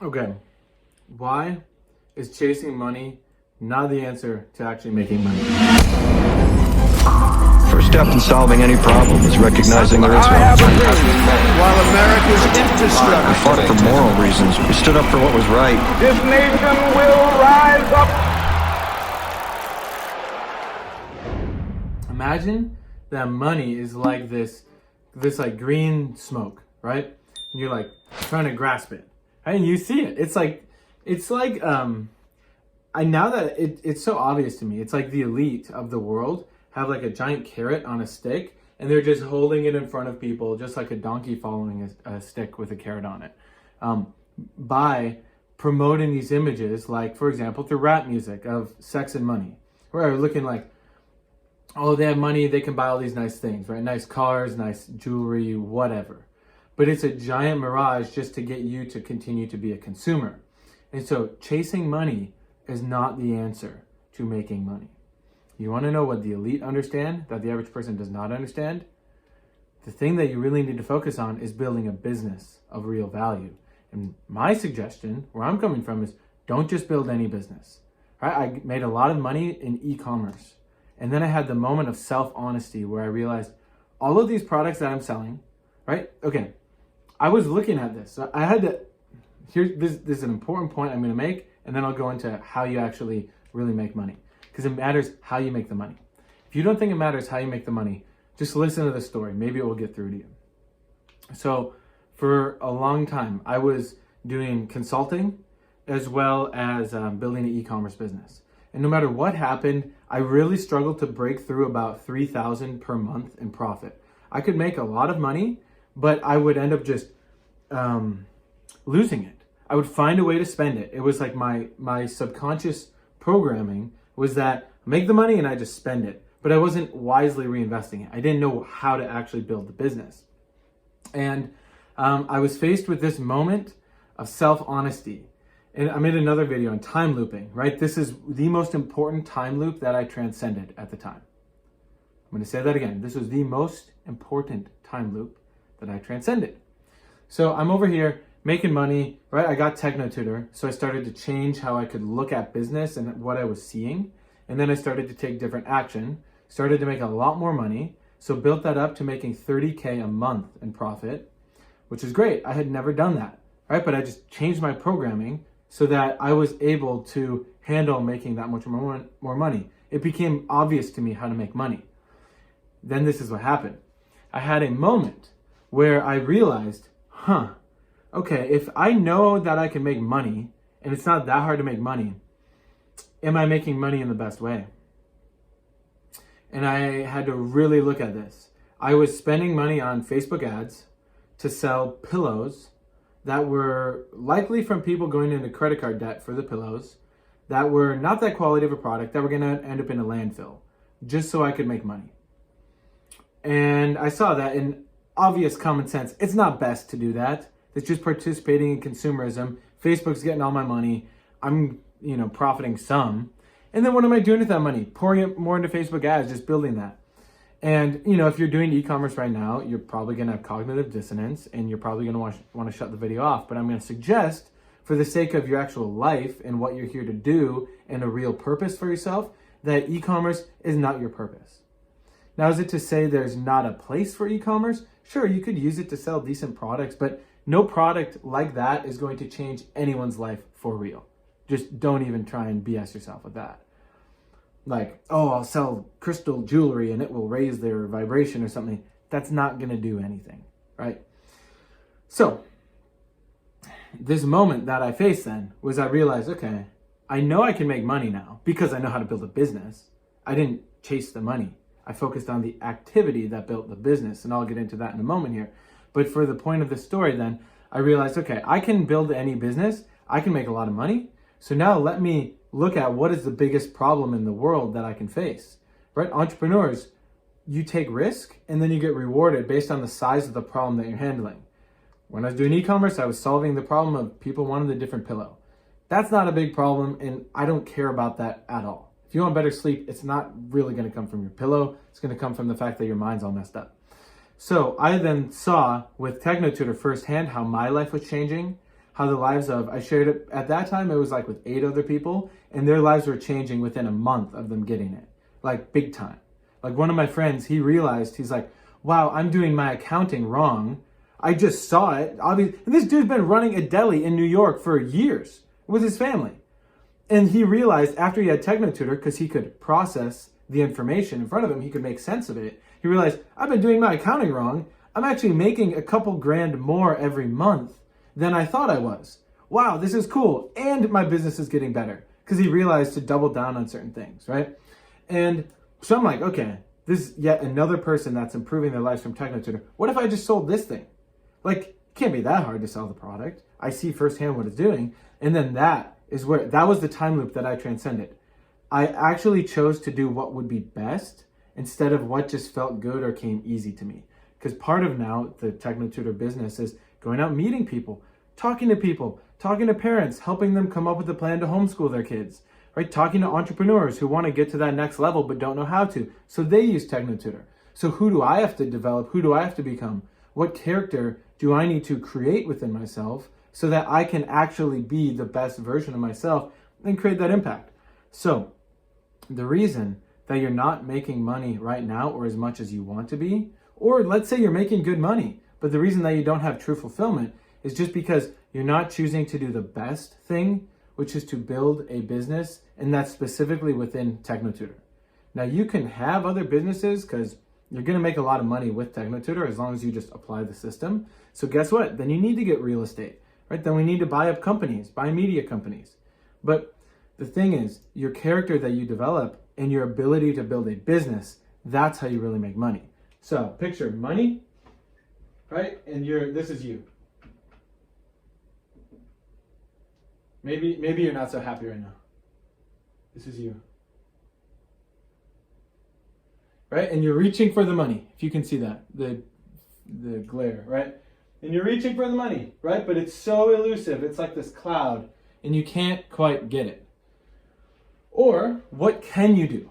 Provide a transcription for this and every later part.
Okay, why is chasing money not the answer to actually making money? First step in solving any problem is recognizing there is I have one. a dream. While America's We infrastructure, fought for moral reasons. We stood up for what was right. this nation will rise up. Imagine that money is like this like green smoke, right? And you're like trying to grasp it, right? And you see it. It's like I now that it's so obvious to me. It's like the elite of the world have like a giant carrot on a stick, and they're just holding it in front of people, just like a donkey following a stick with a carrot on it. By promoting these images, like for example, through rap music of sex and money, where we're looking like, oh, they have money, they can buy all these nice things, right? Nice cars, nice jewelry, whatever. But it's a giant mirage just to get you to continue to be a consumer. And so chasing money is not the answer to making money. You want to know what the elite understand that the average person does not understand? The thing that you really need to focus on is building a business of real value. And my suggestion, where I'm coming from, is don't just build any business. Right? I made a lot of money in e-commerce. And then I had the moment of self-honesty where I realized all of these products that I'm selling, right? Okay, I was looking at this. So I had to, this is an important point I'm going to make, and then I'll go into how you actually really make money. Because it matters how you make the money. If you don't think it matters how you make the money, just listen to the story. Maybe it will get through to you. So for a long time, I was doing consulting as well as building an e-commerce business. And no matter what happened, I really struggled to break through about $3,000 per month in profit. I could make a lot of money, but I would end up just losing it. I would find a way to spend it. It was like my subconscious programming was that I make the money and I just spend it, but I wasn't wisely reinvesting it. I didn't know how to actually build the business. And I was faced with this moment of self-honesty. And I made another video on time looping, right? This is the most important time loop that I transcended at the time. I'm going to say that again. This was the most important time loop that I transcended. So I'm over here making money, right? I got TechnoTutor, so I started to change how I could look at business and what I was seeing. And then I started to take different action, started to make a lot more money. So built that up to making $30K a month in profit, which is great. I had never done that, right? But I just changed my programming so that I was able to handle making that much more money. It became obvious to me how to make money. Then this is what happened. I had a moment where I realized, okay, if I know that I can make money, and it's not that hard to make money, am I making money in the best way? And I had to really look at this. I was spending money on Facebook ads to sell pillows that were likely from people going into credit card debt for the pillows, that were not that quality of a product, that were gonna end up in a landfill, just so I could make money. And I saw that in obvious common sense, it's not best to do that. It's just participating in consumerism. Facebook's getting all my money. I'm, profiting some. And then what am I doing with that money? Pouring it more into Facebook ads, just building that. And, if you're doing e-commerce right now, you're probably going to have cognitive dissonance and you're probably going to want to shut the video off. But I'm going to suggest, for the sake of your actual life and what you're here to do and a real purpose for yourself, that e-commerce is not your purpose. Now, is it to say there's not a place for e-commerce? Sure, you could use it to sell decent products, but no product like that is going to change anyone's life for real. Just don't even try and BS yourself with that. Like, oh, I'll sell crystal jewelry and it will raise their vibration or something. That's not going to do anything, right? So this moment that I faced then was I realized, okay, I know I can make money now because I know how to build a business. I didn't chase the money. I focused on the activity that built the business, and I'll get into that in a moment here. But for the point of the story then, I realized, okay, I can build any business. I can make a lot of money. So now let me look at what is the biggest problem in the world that I can face, right? Entrepreneurs, you take risk and then you get rewarded based on the size of the problem that you're handling. When I was doing e-commerce, I was solving the problem of people wanting a different pillow. That's not a big problem, and I don't care about that at all. If you want better sleep, it's not really going to come from your pillow. It's going to come from the fact that your mind's all messed up. So I then saw with TechnoTutor firsthand how my life was changing, how the lives of, I shared it at that time, it was like with 8 other people, and their lives were changing within a month of them getting it, like big time. Like one of my friends, he realized, he's like, wow, I'm doing my accounting wrong. I just saw it. Obviously, and this dude's been running a deli in New York for years with his family. And he realized after he had TechnoTutor, because he could process the information in front of him, he could make sense of it. He realized, I've been doing my accounting wrong. I'm actually making a couple grand more every month than I thought I was. Wow, this is cool. And my business is getting better, because he realized to double down on certain things, right? And so I'm like, okay, this is yet another person that's improving their lives from TechnoTutor. What if I just sold this thing? Like, it can't be that hard to sell the product. I see firsthand what it's doing. And then that was the time loop that I transcended. I actually chose to do what would be best instead of what just felt good or came easy to me. Because part of now the TechnoTutor business is going out meeting people, talking to parents, helping them come up with a plan to homeschool their kids, right? Talking to entrepreneurs who want to get to that next level but don't know how to. So they use TechnoTutor. So who do I have to develop? Who do I have to become? What character do I need to create within myself so that I can actually be the best version of myself and create that impact? So the reason that you're not making money right now or as much as you want to be, or let's say you're making good money, but the reason that you don't have true fulfillment is just because you're not choosing to do the best thing, which is to build a business, and that's specifically within TechnoTutor. Now you can have other businesses because you're going to make a lot of money with TechnoTutor as long as you just apply the system. So guess what? Then you need to get real estate, right? Then we need to buy up companies, buy media companies. But the thing is, your character that you develop and your ability to build a business, that's how you really make money. So picture money, right? And this is you. Maybe you're not so happy right now. This is you. Right? And you're reaching for the money. If you can see that, the glare, right? And you're reaching for the money, right? But it's so elusive. It's like this cloud and you can't quite get it. Or what can you do?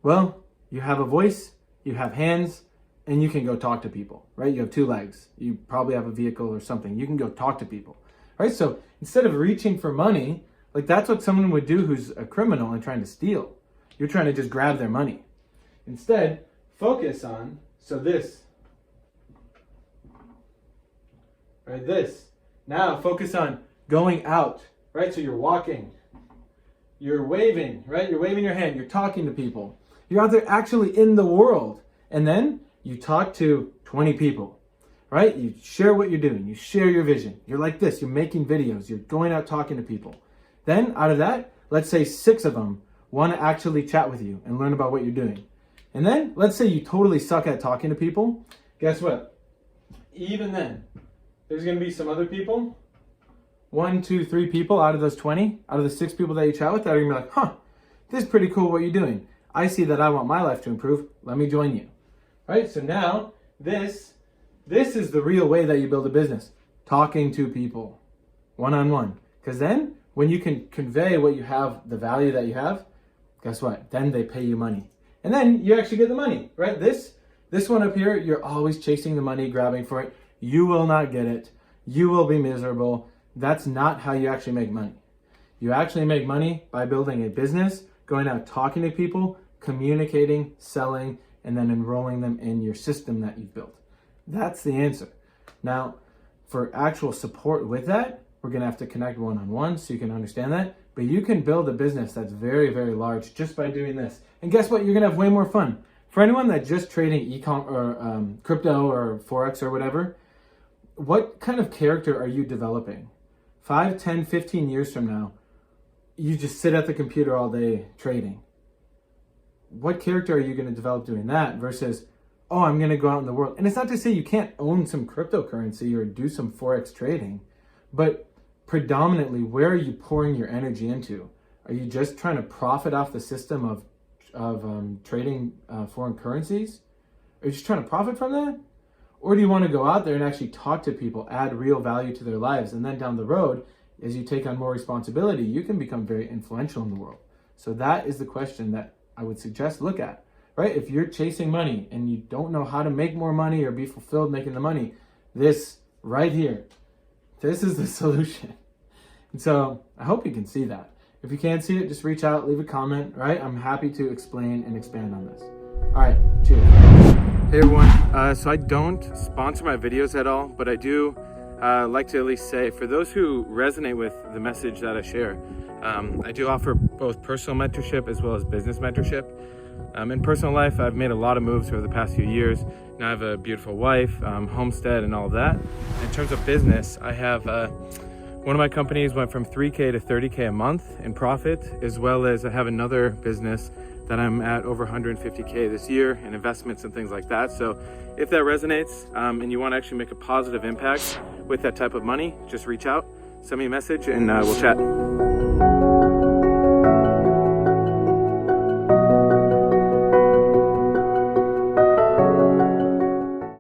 Well, you have a voice, you have hands, and you can go talk to people, right? You have 2 legs. You probably have a vehicle or something. You can go talk to people, right? So instead of reaching for money, like that's what someone would do who's a criminal and trying to steal. You're trying to just grab their money. Instead, focus on, so this, right? This. Now focus on going out, right? So you're walking, you're waving, right? You're waving your hand, you're talking to people. You're out there actually in the world. And then you talk to 20 people, right? You share what you're doing. You share your vision. You're like this. You're making videos. You're going out talking to people. Then out of that, let's say 6 of them want to actually chat with you and learn about what you're doing. And then let's say you totally suck at talking to people. Guess what? Even then, there's going to be some other people, 1, 2, 3 people out of those 20, out of the 6 people that you chat with, that are going to be like, huh, this is pretty cool what you're doing. I see that I want my life to improve. Let me join you. Right? So now this is the real way that you build a business. Talking to people one-on-one. Because then when you can convey what you have, the value that you have, guess what? Then they pay you money. And then you actually get the money, right? This one up here, you're always chasing the money, grabbing for it. You will not get it. You will be miserable. That's not how you actually make money. You actually make money by building a business, going out talking to people, communicating, selling, and then enrolling them in your system that you've built. That's the answer. Now, for actual support with that, we're going to have to connect one-on-one so you can understand that. But you can build a business that's very, very large just by doing this. And guess what? You're going to have way more fun. For anyone that's just trading e-com or crypto or Forex or whatever, what kind of character are you developing? 5, 10, 15 years from now, you just sit at the computer all day trading. What character are you going to develop doing that versus, oh, I'm going to go out in the world? And it's not to say you can't own some cryptocurrency or do some Forex trading, but predominantly, where are you pouring your energy into? Are you just trying to profit off the system of trading foreign currencies? Are you just trying to profit from that? Or do you want to go out there and actually talk to people, add real value to their lives, and then down the road, as you take on more responsibility, you can become very influential in the world? So that is the question that I would suggest look at, right? If you're chasing money and you don't know how to make more money or be fulfilled making the money, this right here, This is the solution. And so I hope you can see that. If you can't see it, just reach out, leave a comment, right? I'm happy to explain and expand on this. All right, cheers. Hey everyone, so I don't sponsor my videos at all, but I do like to at least say, for those who resonate with the message that I share, I do offer both personal mentorship as well as business mentorship. In personal life, I've made a lot of moves over the past few years. Now I have a beautiful wife, homestead, and all that. In terms of business, I have one of my companies went from 3K to 30K a month in profit, as well as I have another business that I'm at over 150K this year in investments and things like that. So if that resonates and you want to actually make a positive impact with that type of money, just reach out, send me a message, and we'll chat.